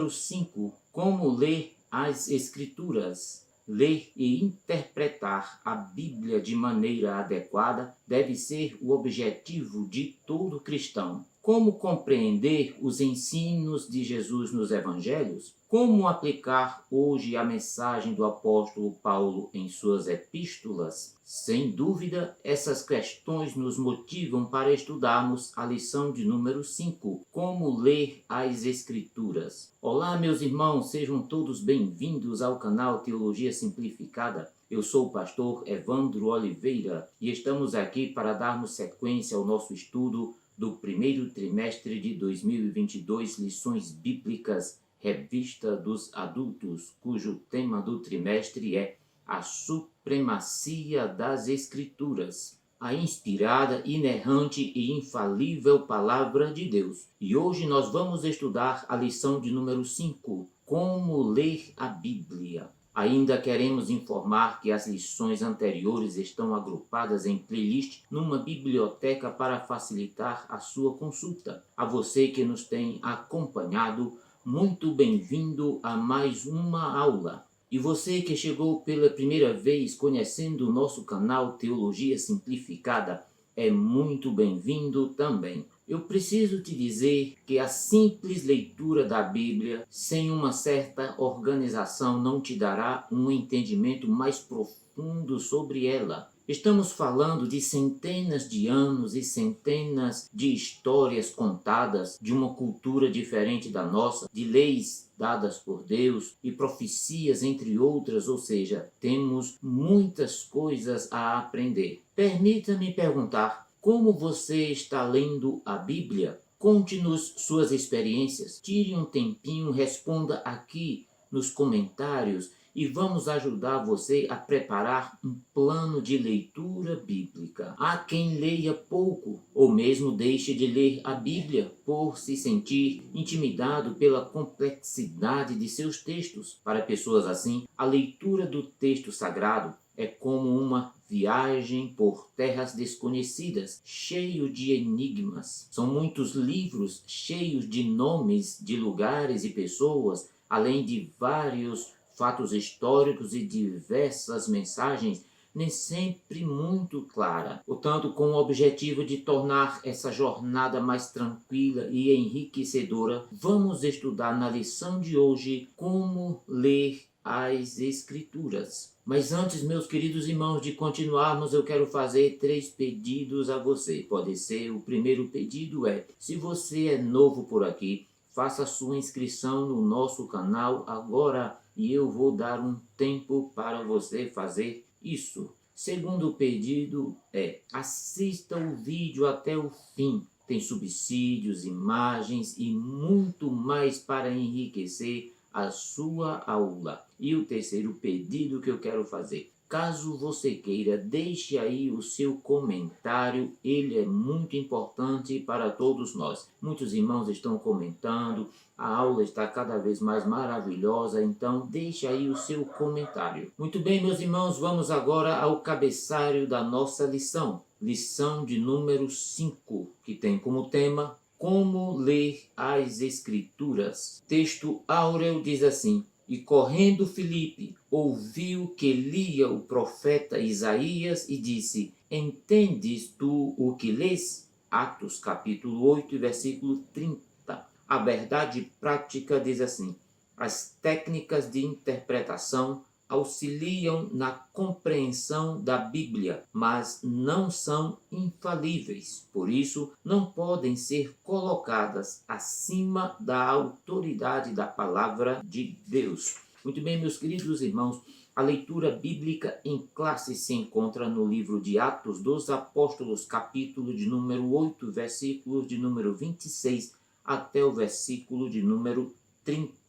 número 5. Como ler as Escrituras. Ler e interpretar a Bíblia de maneira adequada deve ser o objetivo de todo cristão. Como compreender os ensinos de Jesus nos Evangelhos? Como aplicar hoje a mensagem do apóstolo Paulo em suas epístolas? Sem dúvida, essas questões nos motivam para estudarmos a lição de número 5, como ler as Escrituras. Olá, meus irmãos, sejam todos bem-vindos ao canal Teologia Simplificada. Eu sou o pastor Evandro Oliveira e estamos aqui para darmos sequência ao nosso estudo do primeiro trimestre de 2022, lições bíblicas, revista dos adultos, cujo tema do trimestre é a supremacia das Escrituras, a inspirada, inerrante e infalível Palavra de Deus. E hoje nós vamos estudar a lição de número 5, como ler a Bíblia. Ainda queremos informar que as lições anteriores estão agrupadas em playlist numa biblioteca para facilitar a sua consulta. A você que nos tem acompanhado, muito bem-vindo a mais uma aula. E você que chegou pela primeira vez conhecendo o nosso canal Teologia Simplificada, é muito bem-vindo também. Eu preciso te dizer que a simples leitura da Bíblia, sem uma certa organização, não te dará um entendimento mais profundo sobre ela. Estamos falando de centenas de anos e centenas de histórias contadas, de uma cultura diferente da nossa, de leis dadas por Deus e profecias, entre outras, ou seja, temos muitas coisas a aprender. Permita-me perguntar, como você está lendo a Bíblia? Conte-nos suas experiências. Tire um tempinho, responda aqui nos comentários e vamos ajudar você a preparar um plano de leitura bíblica. Há quem leia pouco ou mesmo deixe de ler a Bíblia por se sentir intimidado pela complexidade de seus textos. Para pessoas assim, a leitura do texto sagrado é como uma viagem por terras desconhecidas, cheio de enigmas. São muitos livros cheios de nomes de lugares e pessoas, além de vários fatos históricos e diversas mensagens, nem sempre muito clara. Portanto, com o objetivo de tornar essa jornada mais tranquila e enriquecedora, vamos estudar na lição de hoje como ler as Escrituras. Mas antes, meus queridos irmãos, de continuarmos, eu quero fazer 3 pedidos a você. Pode ser, o primeiro pedido é, se você é novo por aqui, faça sua inscrição no nosso canal agora e eu vou dar um tempo para você fazer isso. Segundo pedido é, assista o vídeo até o fim. Tem subsídios, imagens e muito mais para enriquecer a sua aula. E o terceiro pedido que eu quero fazer, caso você queira, deixe aí o seu comentário, ele é muito importante para todos nós. Muitos irmãos estão comentando, a aula está cada vez mais maravilhosa, então deixe aí o seu comentário. Muito bem, meus irmãos, vamos agora ao cabeçalho da nossa lição. Lição de número 5, que tem como tema como ler as Escrituras. Texto áureo diz assim: e correndo Filipe ouviu que lia o profeta Isaías e disse: entendes tu o que lês? Atos capítulo 8, versículo 30. A verdade prática diz assim: as técnicas de interpretação auxiliam na compreensão da Bíblia, mas não são infalíveis. Por isso, não podem ser colocadas acima da autoridade da palavra de Deus. Muito bem, meus queridos irmãos, a leitura bíblica em classe se encontra no livro de Atos dos Apóstolos, capítulo de número 8, versículos de número 26 até o versículo de número 30.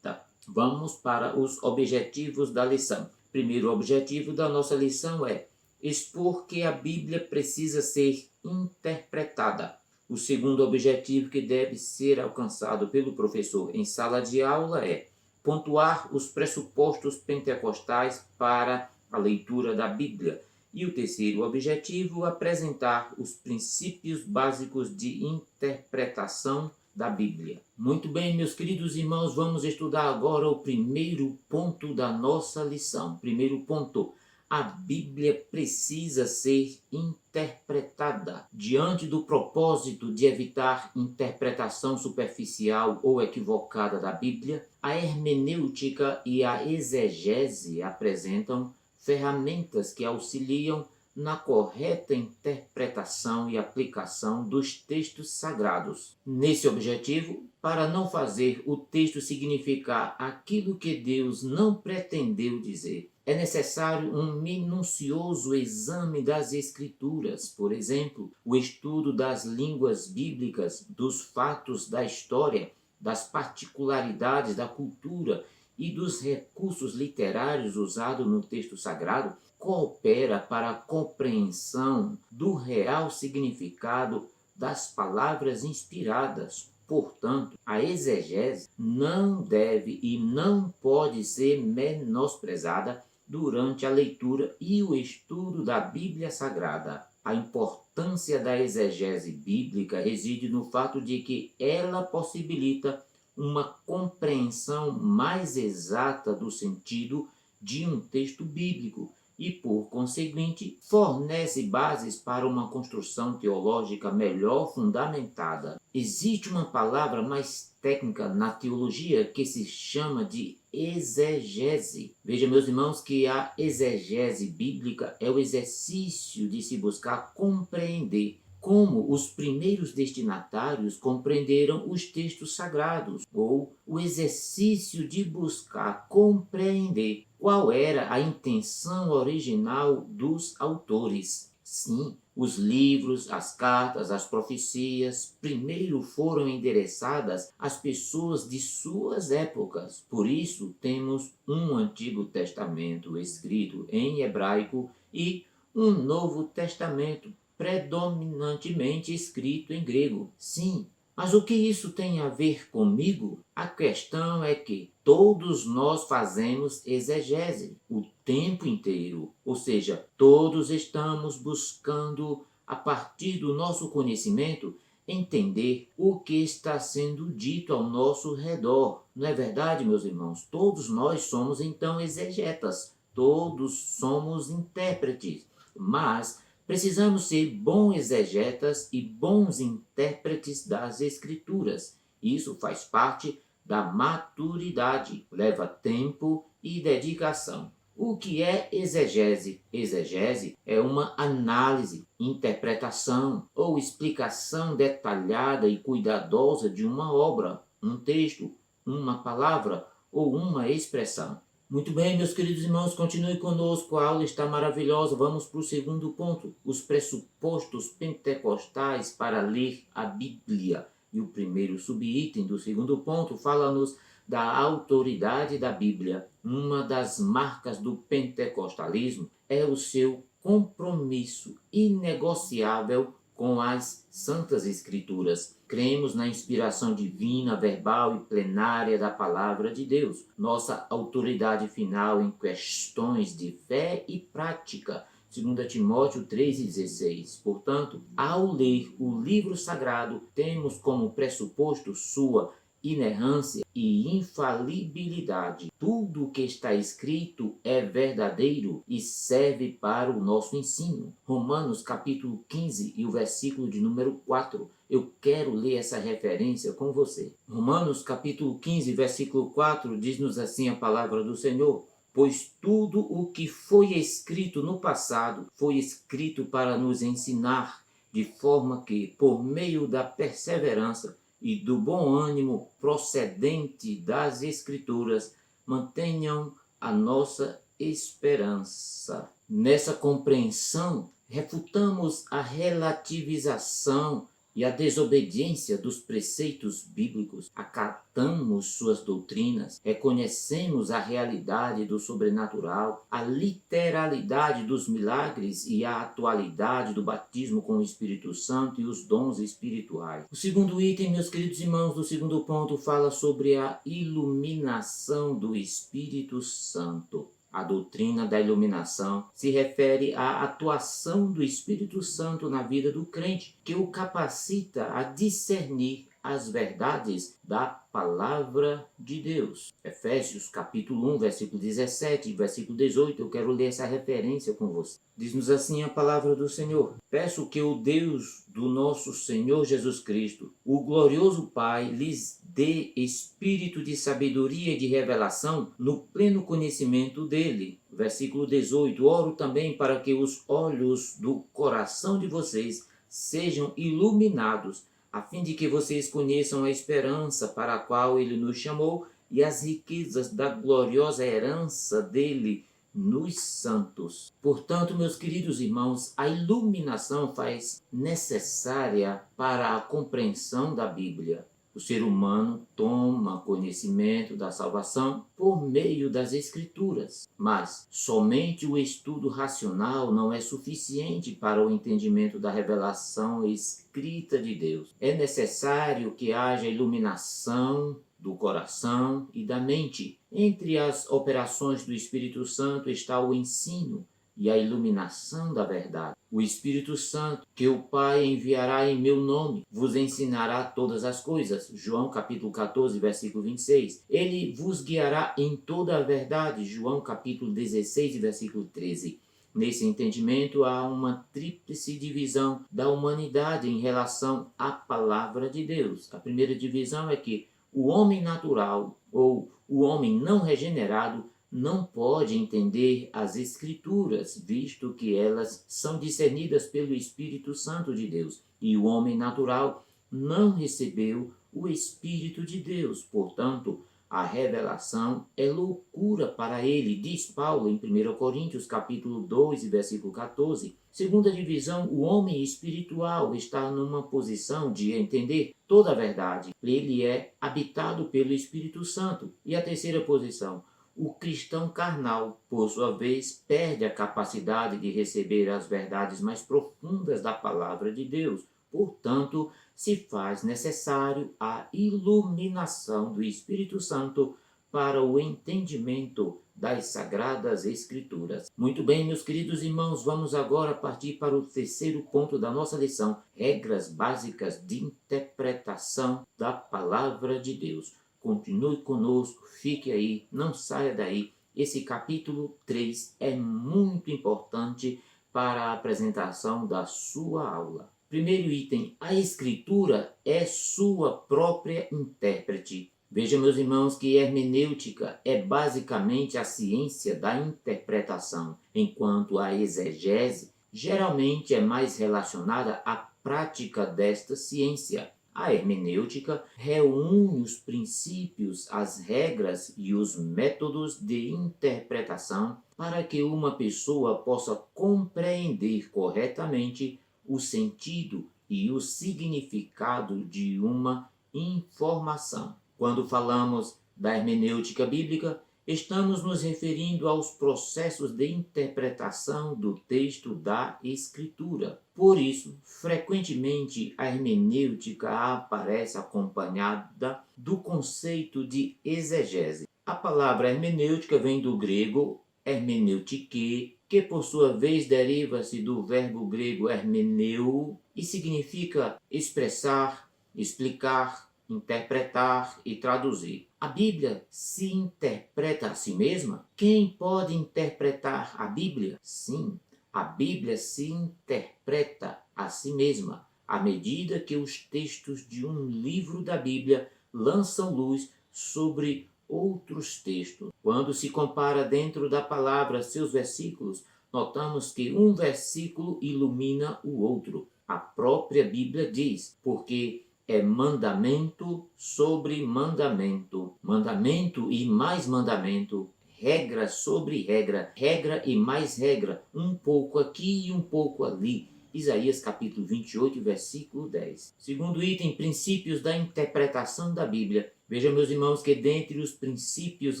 Vamos para os objetivos da lição. Primeiro objetivo da nossa lição é expor que a Bíblia precisa ser interpretada. O segundo objetivo que deve ser alcançado pelo professor em sala de aula é pontuar os pressupostos pentecostais para a leitura da Bíblia. E o terceiro objetivo, apresentar os princípios básicos de interpretação da Bíblia. Muito bem, meus queridos irmãos, vamos estudar agora o primeiro ponto da nossa lição. Primeiro ponto: a Bíblia precisa ser interpretada. Diante do propósito de evitar interpretação superficial ou equivocada da Bíblia, a hermenêutica e a exegese apresentam ferramentas que auxiliam na correta interpretação e aplicação dos textos sagrados. Nesse objetivo, para não fazer o texto significar aquilo que Deus não pretendeu dizer, é necessário um minucioso exame das Escrituras, por exemplo, o estudo das línguas bíblicas, dos fatos da história, das particularidades da cultura e dos recursos literários usados no texto sagrado, coopera para a compreensão do real significado das palavras inspiradas. Portanto, a exegese não deve e não pode ser menosprezada durante a leitura e o estudo da Bíblia Sagrada. A importância da exegese bíblica reside no fato de que ela possibilita uma compreensão mais exata do sentido de um texto bíblico e, por conseguinte, fornece bases para uma construção teológica melhor fundamentada. Existe uma palavra mais técnica na teologia que se chama de exegese. Veja, meus irmãos, que a exegese bíblica é o exercício de se buscar compreender como os primeiros destinatários compreenderam os textos sagrados, ou o exercício de buscar compreender qual era a intenção original dos autores. Sim, os livros, as cartas, as profecias primeiro foram endereçadas às pessoas de suas épocas. Por isso, temos um Antigo Testamento escrito em hebraico e um Novo Testamento predominantemente escrito em grego. Sim, mas o que isso tem a ver comigo? A questão é que todos nós fazemos exegese o tempo inteiro, ou seja, todos estamos buscando, a partir do nosso conhecimento, entender o que está sendo dito ao nosso redor. Não é verdade, meus irmãos? Todos nós somos então exegetas, todos somos intérpretes, mas precisamos ser bons exegetas e bons intérpretes das Escrituras. Isso faz parte da maturidade, leva tempo e dedicação. O que é exegese? Exegese é uma análise, interpretação ou explicação detalhada e cuidadosa de uma obra, um texto, uma palavra ou uma expressão. Muito bem, meus queridos irmãos, continue conosco, a aula está maravilhosa. Vamos para o segundo ponto, os pressupostos pentecostais para ler a Bíblia. E o primeiro subitem do segundo ponto fala-nos da autoridade da Bíblia. Uma das marcas do pentecostalismo é o seu compromisso inegociável com as Santas Escrituras. Cremos na inspiração divina, verbal e plenária da Palavra de Deus, nossa autoridade final em questões de fé e prática. 2 Timóteo 3,16. Portanto, ao ler o livro sagrado, temos como pressuposto sua inerrância e infalibilidade. Tudo o que está escrito é verdadeiro e serve para o nosso ensino. Romanos capítulo 15 e o versículo de número 4. Eu quero ler essa referência com você. Romanos capítulo 15, versículo 4, diz-nos assim a palavra do Senhor: pois tudo o que foi escrito no passado foi escrito para nos ensinar, de forma que, por meio da perseverança e do bom ânimo procedente das Escrituras, mantenham a nossa esperança. Nessa compreensão, refutamos a relativização e a desobediência dos preceitos bíblicos, acatamos suas doutrinas, reconhecemos a realidade do sobrenatural, a literalidade dos milagres e a atualidade do batismo com o Espírito Santo e os dons espirituais. O segundo item, meus queridos irmãos, do segundo ponto, fala sobre a iluminação do Espírito Santo. A doutrina da iluminação se refere à atuação do Espírito Santo na vida do crente, que o capacita a discernir as verdades da palavra de Deus. Efésios capítulo 1, versículo 17 e versículo 18, eu quero ler essa referência com você. Diz-nos assim a palavra do Senhor: peço que o Deus do nosso Senhor Jesus Cristo, o glorioso Pai, lhes dê espírito de sabedoria e de revelação no pleno conhecimento dele. Versículo 18, oro também para que os olhos do coração de vocês sejam iluminados, a fim de que vocês conheçam a esperança para a qual ele nos chamou e as riquezas da gloriosa herança dele nos santos. Portanto, meus queridos irmãos, a iluminação faz necessária para a compreensão da Bíblia. O ser humano toma conhecimento da salvação por meio das Escrituras, mas somente o estudo racional não é suficiente para o entendimento da revelação escrita de Deus. É necessário que haja iluminação do coração e da mente. Entre as operações do Espírito Santo está o ensino e a iluminação da verdade. O Espírito Santo, que o Pai enviará em meu nome, vos ensinará todas as coisas. João capítulo 14, versículo 26. Ele vos guiará em toda a verdade. João capítulo 16, versículo 13. Nesse entendimento, há uma tríplice divisão da humanidade em relação à palavra de Deus. A primeira divisão é que o homem natural, ou o homem não regenerado, não pode entender as Escrituras, visto que elas são discernidas pelo Espírito Santo de Deus. E o homem natural não recebeu o Espírito de Deus. Portanto, a revelação é loucura para ele, diz Paulo em 1 Coríntios capítulo 2, versículo 14. Segunda divisão, o homem espiritual está numa posição de entender toda a verdade. Ele é habitado pelo Espírito Santo. E a terceira posição, o cristão carnal, por sua vez, perde a capacidade de receber as verdades mais profundas da palavra de Deus. Portanto, se faz necessário a iluminação do Espírito Santo para o entendimento das Sagradas Escrituras. Muito bem, meus queridos irmãos, vamos agora partir para o terceiro ponto da nossa lição: regras básicas de interpretação da palavra de Deus. Continue conosco, fique aí, não saia daí. Esse capítulo 3 é muito importante para a apresentação da sua aula. Primeiro item, a Escritura é sua própria intérprete. Veja, meus irmãos, que hermenêutica é basicamente a ciência da interpretação, enquanto a exegese geralmente é mais relacionada à prática desta ciência. A hermenêutica reúne os princípios, as regras e os métodos de interpretação para que uma pessoa possa compreender corretamente o sentido e o significado de uma informação. Quando falamos da hermenêutica bíblica, estamos nos referindo aos processos de interpretação do texto da Escritura. Por isso, frequentemente a hermenêutica aparece acompanhada do conceito de exegese. A palavra hermenêutica vem do grego hermeneutike, que por sua vez deriva-se do verbo grego hermeneu e significa expressar, explicar, interpretar e traduzir. A Bíblia se interpreta a si mesma? Quem pode interpretar a Bíblia? Sim, a Bíblia se interpreta a si mesma à medida que os textos de um livro da Bíblia lançam luz sobre outros textos. Quando se compara dentro da palavra seus versículos, notamos que um versículo ilumina o outro. A própria Bíblia diz, porque é mandamento sobre mandamento, mandamento e mais mandamento, regra sobre regra, regra e mais regra, um pouco aqui e um pouco ali. Isaías capítulo 28, versículo 10. Segundo item, princípios da interpretação da Bíblia. Veja, meus irmãos, que dentre os princípios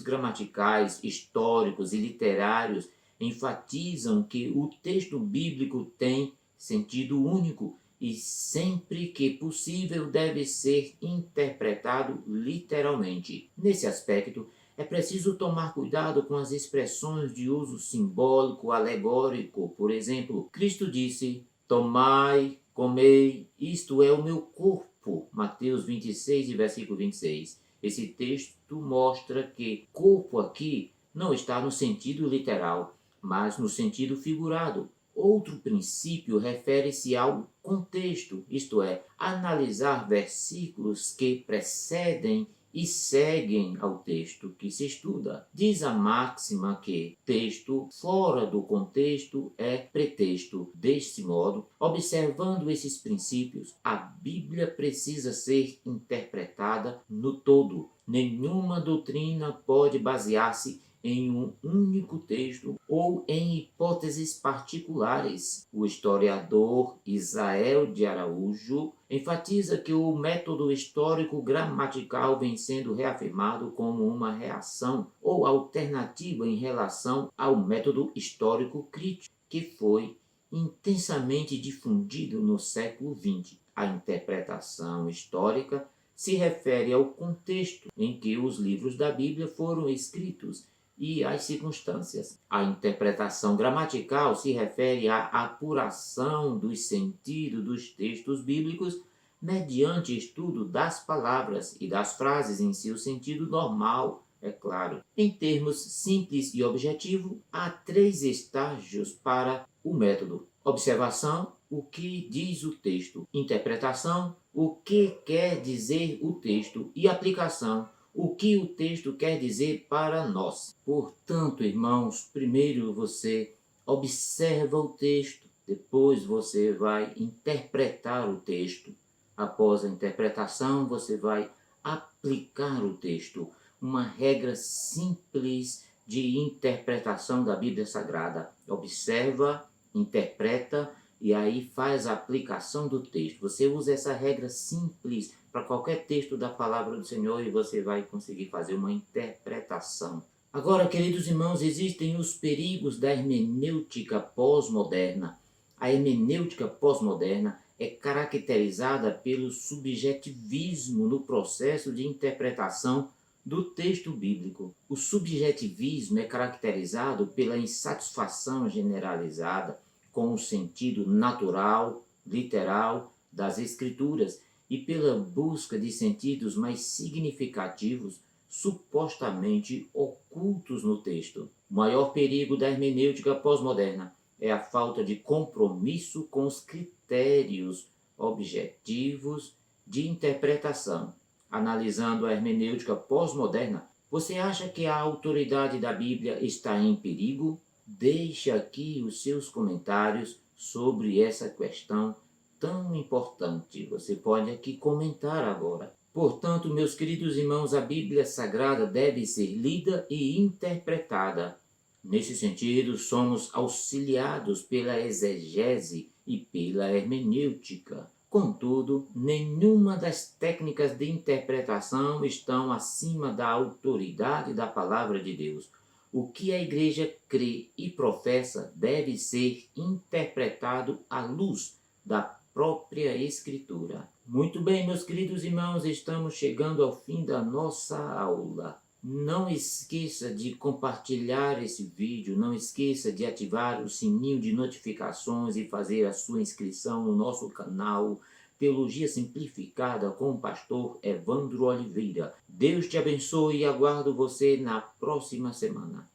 gramaticais, históricos e literários, enfatizam que o texto bíblico tem sentido único e sempre que possível deve ser interpretado literalmente. Nesse aspecto, é preciso tomar cuidado com as expressões de uso simbólico, alegórico. Por exemplo, Cristo disse: tomai, comei, isto é o meu corpo. corpo, Mateus 26 e versículo 26. Esse texto mostra que corpo aqui não está no sentido literal, mas no sentido figurado. Outro princípio refere-se ao contexto, isto é, analisar versículos que precedem e seguem ao texto que se estuda. Diz a máxima que texto fora do contexto é pretexto. Deste modo, observando esses princípios, a Bíblia precisa ser interpretada no todo. Nenhuma doutrina pode basear-se em um único texto ou em hipóteses particulares. O historiador Israel de Araújo enfatiza que o método histórico-gramatical vem sendo reafirmado como uma reação ou alternativa em relação ao método histórico-crítico, que foi intensamente difundido no século XX. A interpretação histórica se refere ao contexto em que os livros da Bíblia foram escritos e às circunstâncias. A interpretação gramatical se refere à apuração dos sentidos dos textos bíblicos mediante estudo das palavras e das frases em seu sentido normal, é claro. Em termos simples e objetivo, há 3 estágios para o método: observação, o que diz o texto; interpretação, o que quer dizer o texto; e aplicação, o que o texto quer dizer para nós. Portanto, irmãos, primeiro você observa o texto, depois você vai interpretar o texto. Após a interpretação, você vai aplicar o texto. Uma regra simples de interpretação da Bíblia Sagrada: observa, interpreta e aí faz a aplicação do texto. Você usa essa regra simples para qualquer texto da palavra do Senhor e você vai conseguir fazer uma interpretação. Agora, queridos irmãos, existem os perigos da hermenêutica pós-moderna. A hermenêutica pós-moderna é caracterizada pelo subjetivismo no processo de interpretação do texto bíblico. O subjetivismo é caracterizado pela insatisfação generalizada com o sentido natural, literal das Escrituras e pela busca de sentidos mais significativos, supostamente ocultos no texto. O maior perigo da hermenêutica pós-moderna é a falta de compromisso com os critérios objetivos de interpretação. Analisando a hermenêutica pós-moderna, você acha que a autoridade da Bíblia está em perigo? Deixe aqui os seus comentários sobre essa questão tão importante. Você pode aqui comentar agora. Portanto, meus queridos irmãos, a Bíblia Sagrada deve ser lida e interpretada. Nesse sentido, somos auxiliados pela exegese e pela hermenêutica. Contudo, nenhuma das técnicas de interpretação estão acima da autoridade da palavra de Deus. O que a igreja crê e professa deve ser interpretado à luz da própria Escritura. Muito bem, meus queridos irmãos, estamos chegando ao fim da nossa aula. Não esqueça de compartilhar esse vídeo, não esqueça de ativar o sininho de notificações e fazer a sua inscrição no nosso canal Teologia Simplificada com o pastor Evandro Oliveira. Deus te abençoe e aguardo você na próxima semana.